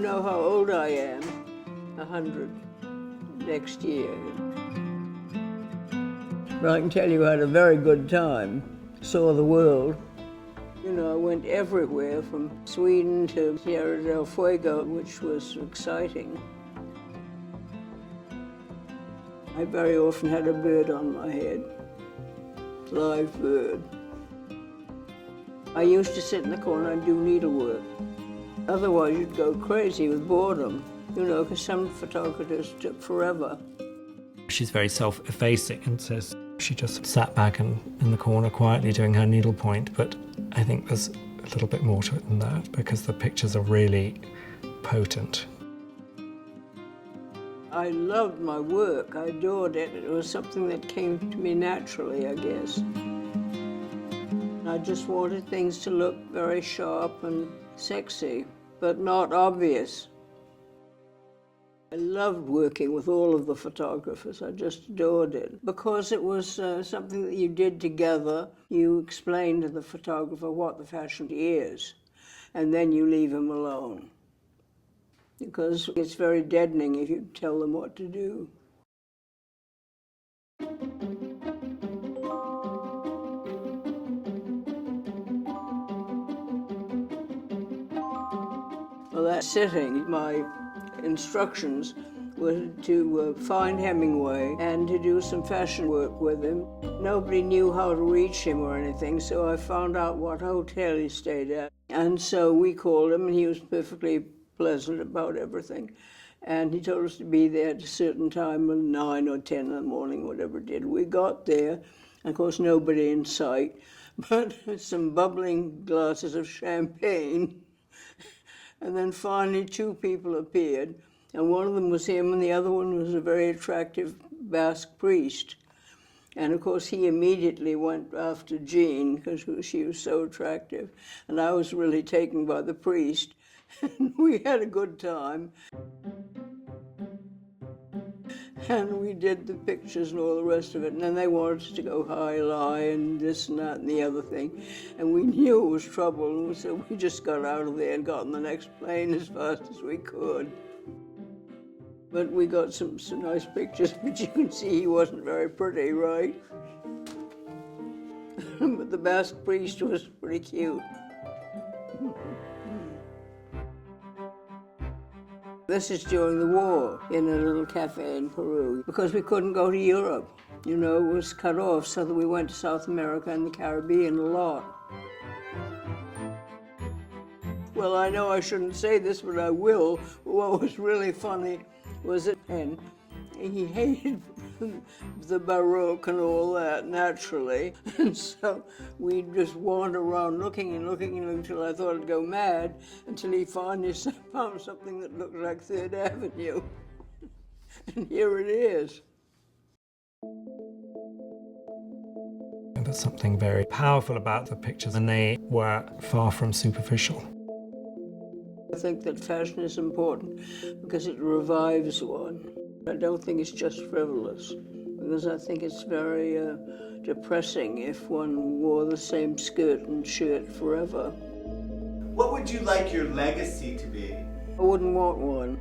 know how old I am? 100 next year. But I can tell you I had a very good time, saw the world. You know, I went everywhere from Sweden to Tierra del Fuego, which was exciting. I very often had a bird on my head, live bird. I used to sit in the corner and do needlework. Otherwise you'd go crazy with boredom, you know, because some photographers took forever. She's very self-effacing and says she just sat back in the corner quietly doing her needlepoint, but I think there's a little bit more to it than that because the pictures are really potent. I loved my work, I adored it. It was something that came to me naturally, I guess. I just wanted things to look very sharp and sexy, but not obvious. I loved working with all of the photographers. I just adored it. Because it was something that you did together. You explain to the photographer what the fashion is, and then you leave him alone. Because it's very deadening if you tell them what to do. Well, that sitting, my instructions were to find Hemingway and to do some fashion work with him. Nobody knew how to reach him or anything, so I found out what hotel he stayed at. And so we called him, and he was perfectly pleasant about everything. And he told us to be there at a certain time, 9 or 10 in the morning, whatever it did. We got there, and of course nobody in sight, but some bubbling glasses of champagne. And then finally 2 people appeared, and one of them was him, and the other one was a very attractive Basque priest. And of course he immediately went after Jean, because she was so attractive, and I was really taken by the priest. And we had a good time. And we did the pictures and all the rest of it. And then they wanted us to go high-lie and this and that and the other thing. And we knew it was trouble, and so we just got out of there and got on the next plane as fast as we could. But we got some nice pictures, but you can see he wasn't very pretty, right? But the Basque priest was pretty cute. This is during the war in a little cafe in Peru, because we couldn't go to Europe. You know, it was cut off, so that we went to South America and the Caribbean a lot. Well, I know I shouldn't say this, but I will. What was really funny was that he hated the Baroque and all that, naturally. And so we'd just wander around looking and looking until I thought I'd go mad, until he finally found something that looked like Third Avenue. And here it is. And there's something very powerful about the pictures, and they were far from superficial. I think that fashion is important because it revives one. I don't think it's just frivolous, because I think it's very depressing if one wore the same skirt and shirt forever. What would you like your legacy to be? I wouldn't want one.